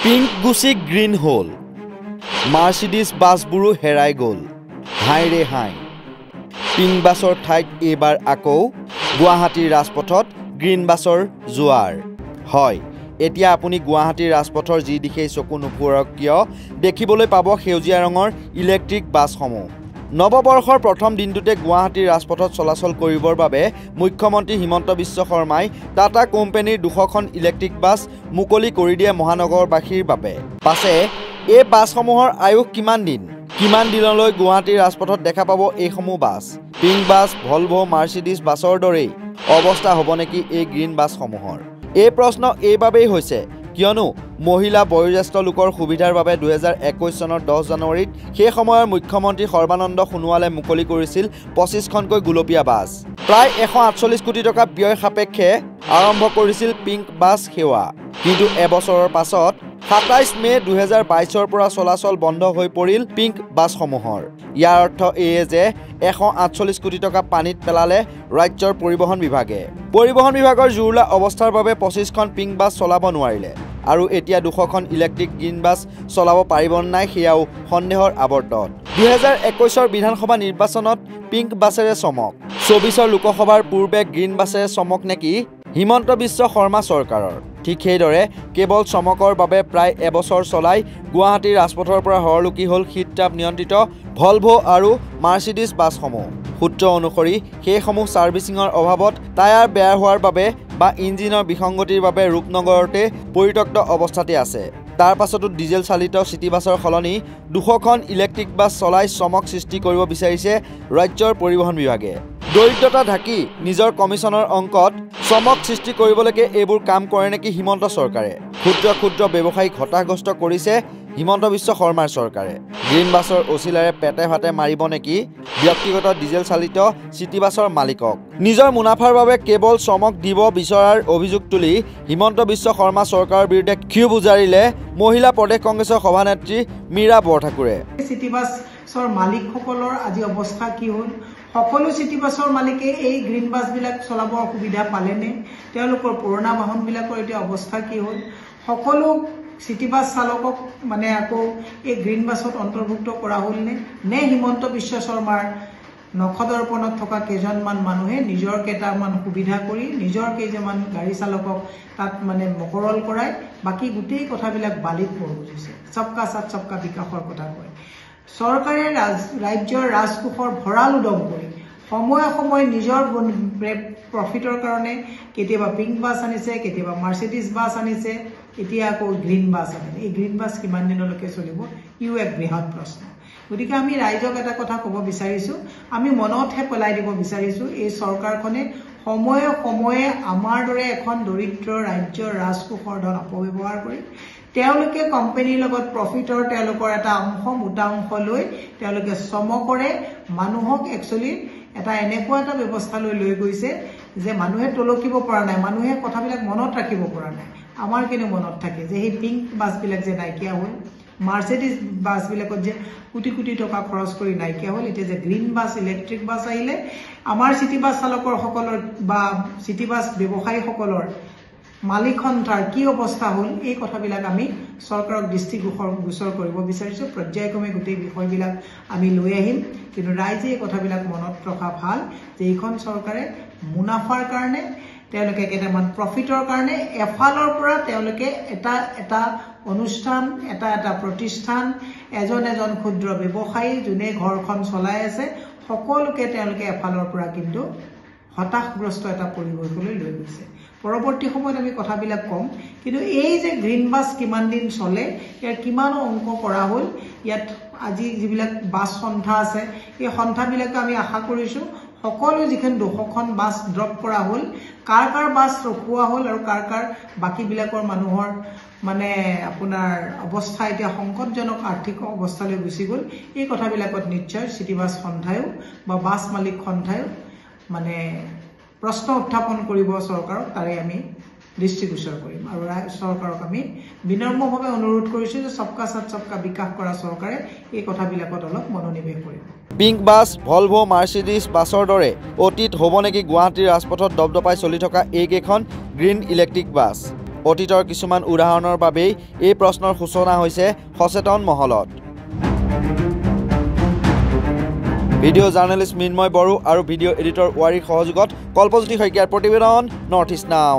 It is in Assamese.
পিংক গুচি গ্ৰীণ হ'ল মাৰ্চিডিজ বাছবোৰো হেৰাই গ'ল হাই ৰে হাই পিংক বাছৰ ঠাইত এইবাৰ আকৌ গুৱাহাটীৰ ৰাজপথত গ্ৰীণ বাছৰ জোৱাৰ হয় এতিয়া আপুনি গুৱাহাটীৰ ৰাজপথৰ যি দিশে চকু নুফুৰক কিয় দেখিবলৈ পাব সেউজীয়া ৰঙৰ ইলেক্ট্ৰিক বাছসমূহ নৱবৰ্ষৰ প্ৰথম দিনটোতে গুৱাহাটীৰ ৰাজপথত চলাচল কৰিবৰ বাবে মুখ্যমন্ত্ৰী হিমন্ত বিশ্ব শৰ্মাই টাটা কোম্পানীৰ 200খন ইলেক্ট্ৰিক বাছ মুকলি কৰি দিয়ে মহানগৰবাসীৰ বাবে পাছে এই বাছসমূহৰ আয়ুস কিমান দিনলৈ গুৱাহাটীৰ ৰাজপথত দেখা পাব এইসমূহ bus pink bus Volvo Mercedes বাছৰ দৰেই অৱস্থা হ'ব নেকি এই গ্ৰীণ বাছসমূহৰ এই প্ৰশ্ন এইবাবেই হৈছে কিয়নো মহিলা বয়োজ্যেষ্ঠ লোকৰ সুবিধাৰ বাবে 2021 চনৰ 10 জানুৱাৰীত সেই সময়ৰ মুখ্যমন্ত্ৰী সৰ্বানন্দ সোণোৱালে মুকলি কৰিছিল 25খনকৈ গুলপীয়া বাছ প্ৰায় 148 কোটি টকা ব্যয় সাপেক্ষে আৰম্ভ কৰিছিল পিংক বাছ সেৱা কিন্তু এবছৰৰ পাছত 27 মে 2022ৰ পৰা চলাচল বন্ধ হৈ পৰিল পিংক বাছসমূহৰ ইয়াৰ অৰ্থ এয়ে যে 148 কোটি টকা পানীত পেলালে ৰাজ্যৰ পৰিবহণ বিভাগৰ জুৰুলা অৱস্থাৰ বাবে 25খন পিংক বাছ চলাব নোৱাৰিলে আৰু এতিয়া 200খন ইলেক্ট্ৰিক গ্ৰীণ বাছ চলাব পাৰিব নাই সেয়াও সন্দেহৰ আৱৰ্তত 2021ৰ বিধানসভা নিৰ্বাচনত পিংক বাছেৰে চমক 24ৰ লোকসভাৰ পূৰ্বে গ্ৰীণ বাছেৰে চমক নেকি হিমন্ত বিশ্ব শৰ্মা চৰকাৰৰ ঠিক সেইদৰে কেৱল চমকৰ বাবে প্ৰায় এবছৰ চলাই গুৱাহাটীৰ ৰাজপথৰ পৰা হৰলুকি হ'ল শীততাপ নিয়ন্ত্ৰিত ভলভো আৰু মাৰ্চিডিজ বাছসমূহ সূত্ৰ অনুসৰি সেইসমূহ ছাৰ্ভিচিঙৰ অভাৱত টায়াৰ বেয়া হোৱাৰ বাবে বা ইঞ্জিনৰ বিসংগতিৰ বাবে ৰূপনগৰতে পৰিত্যক্ত অৱস্থাতে আছে তাৰ পাছতো ডিজেল চালিত চিটি বাছৰ সলনি 200খন ইলেক্ট্ৰিক বাছ চলাই চমক সৃষ্টি কৰিব বিচাৰিছে ৰাজ্যৰ পৰিবহণ বিভাগে দৰিদ্ৰতা ঢাকি নিজৰ কমিছনৰ অংকত চমক সৃষ্টি কৰিবলৈকে এইবোৰ কাম কৰে নেকি হিমন্ত চৰকাৰে ক্ষুদ্ৰ ব্যৱসায়ীক হতাশগ্ৰস্ত কৰিছে হিমন্ত বিশ্ব শৰ্মাৰ চৰকাৰে গ্ৰীণ বাছৰ অচিলাৰে পেটে ভাতে মাৰিব নেকি ব্যক্তিগত ডিজেল চালিত চিটি বাছৰ মালিকক নিজৰ মুনাফাৰ বাবে কেৱল চমক দিব বিচৰাৰ অভিযোগ তুলি হিমন্ত বিশ্ব শৰ্মা চৰকাৰৰ বিৰুদ্ধে ক্ষোভ উজাৰিলে মহিলা প্ৰদেশ কংগ্ৰেছৰ সভানেত্ৰী মীৰা বৰঠাকুৰে চিটি বাছৰ মালিকসকলৰ আজি অৱস্থা কি হ'ল সকলো চিটি বাছৰ মালিকে এই গ্ৰীণ বাছবিলাক চলাবৰ সুবিধা পালেনে তেওঁলোকৰ পুৰণা বাহনবিলাকৰ এতিয়া অৱস্থা কি হ'ল সকলো চিটি বাছ চালকক মানে আকৌ এই গ্ৰীণ বাছত অন্তৰ্ভুক্ত কৰা হ'লনে নে হিমন্ত বিশ্ব শৰ্মাৰ নখদৰ্পণত থকা কেইজনমান মানুহে নিজৰ কেইটামান সুবিধা কৰি নিজৰ কেইজনমান গাড়ী চালকক তাত মানে মকৰল কৰাই বাকী গোটেই কথাবিলাক বালিত পৰি গৈছে সবকা সাথ সবকা বিকাশৰ কথা কয় চৰকাৰে ৰাজ্যৰ ৰাজকোষৰ ভঁৰাল উদং কৰি সময়ে নিজৰ প্ৰফিটৰ কাৰণে কেতিয়াবা পিংক বাছ আনিছে কেতিয়াবা মাৰ্চিডিজ বাছ আনিছে এতিয়া আকৌ গ্ৰীণ বাছ আনিছে এই গ্ৰীণ বাছ কিমান দিনলৈকে চলিব ইও এক বৃহৎ প্ৰশ্ন গতিকে আমি ৰাইজক এটা কথা ক'ব বিচাৰিছোঁ আমি মনতহে পেলাই দিব বিচাৰিছোঁ এই চৰকাৰখনে সময়ে আমাৰ দৰে এখন দৰিদ্ৰ ৰাজ্যৰ ৰাজকোষৰ ধন অপব্যৱহাৰ কৰি তেওঁলোকে কোম্পানীৰ লগত প্ৰফিটৰ তেওঁলোকৰ এটা অংশ মোটা অংশ লৈ তেওঁলোকে চমকৰে মানুহক একচুৱেলি এটা এনেকুৱা এটা ব্যৱস্থা লৈ গৈছে যে মানুহে তলকিব পৰা নাই মানুহে কথাবিলাক মনত ৰাখিব পৰা নাই আমাৰ কিন্তু মনত থাকে যে সেই পিংক বাছবিলাক যে নাইকিয়া হ'ল মাৰ্চিডিজ বাছবিলাকত যে কোটি টকা খৰচ কৰি নাইকিয়া হ'ল এতিয়া যে গ্ৰীণ বাছ ইলেক্ট্ৰিক বাছ আহিলে আমাৰ চিটি বাছ চালকৰসকলৰ বা চিটি বাছ ব্যৱসায়ীসকলৰ মালিক সন্থাৰ কি অৱস্থা হ'ল এই কথাবিলাক আমি চৰকাৰক দৃষ্টিগোচৰ কৰিব বিচাৰিছোঁ পৰ্যায়ক্ৰমে গোটেই বিষয়বিলাক আমি লৈ আহিম কিন্তু ৰাইজে এই কথাবিলাক মনত ৰখা ভাল যে এইখন চৰকাৰে মুনাফাৰ কাৰণে তেওঁলোকে কেইটামান প্ৰফিটৰ কাৰণে এফালৰ পৰা তেওঁলোকে এটা অনুষ্ঠান এটা প্ৰতিষ্ঠান এজন ক্ষুদ্ৰ ব্যৱসায়ী যোনে ঘৰখন চলাই আছে সকলোকে তেওঁলোকে এফালৰ পৰা কিন্তু হতাশগ্ৰস্ত এটা পৰিৱেশলৈ লৈ গৈছে পৰৱৰ্তী সময়ত আমি কথাবিলাক কম কিন্তু এই যে গ্ৰীণ বাছ কিমান দিন চলে ইয়াৰ কিমান অংক কৰা হ'ল ইয়াত আজি যিবিলাক বাছ সন্থা আছে এই সন্থাবিলাকে আমি আশা কৰিছোঁ সকলো যিখন 200খন বাছ ড্ৰপ কৰা হ'ল কাৰ বাছ ৰখোৱা হ'ল আৰু কাৰ বাকীবিলাকৰ মানুহৰ মানে আপোনাৰ অৱস্থা এতিয়া সংকটজনক আৰ্থিক অৱস্থালৈ গুচি গ'ল এই কথাবিলাকত নিশ্চয় চিটি বাছ সন্থায়ো বা বাছ মালিক সন্থায়ো মানে প্ৰশ্ন উত্থাপন কৰিব চৰকাৰক তাৰে আমি দৃষ্টিগোচৰ কৰিম আৰু চৰকাৰক আমি বিনম্ৰভাৱে অনুৰোধ কৰিছোঁ যে সবকা সাথ সবকা বিকাশ কৰা চৰকাৰে এই কথাবিলাকত অলপ মনোনিৱেশ কৰিব পিংক বাছ ভলভো মাৰ্চিডিজ বাছৰ দৰে অতীত হ'ব নেকি গুৱাহাটীৰ ৰাজপথত দপদপাই চলি থকা এইকেইখন গ্ৰীণ ইলেক্ট্ৰিক বাছ অতীতৰ কিছুমান উদাহৰণৰ বাবেই এই প্ৰশ্নৰ সূচনা হৈছে সচেতন মহলত। ভিডিঅ' জাৰ্নেলিষ্ট মিন্ময় বড়ো আৰু ভিডিঅ' এডিটৰ ৱাৰীৰ সহযোগত কল্পজ্যোতি শইকীয়াৰ প্ৰতিবেদন নৰ্থ ইষ্ট নাও।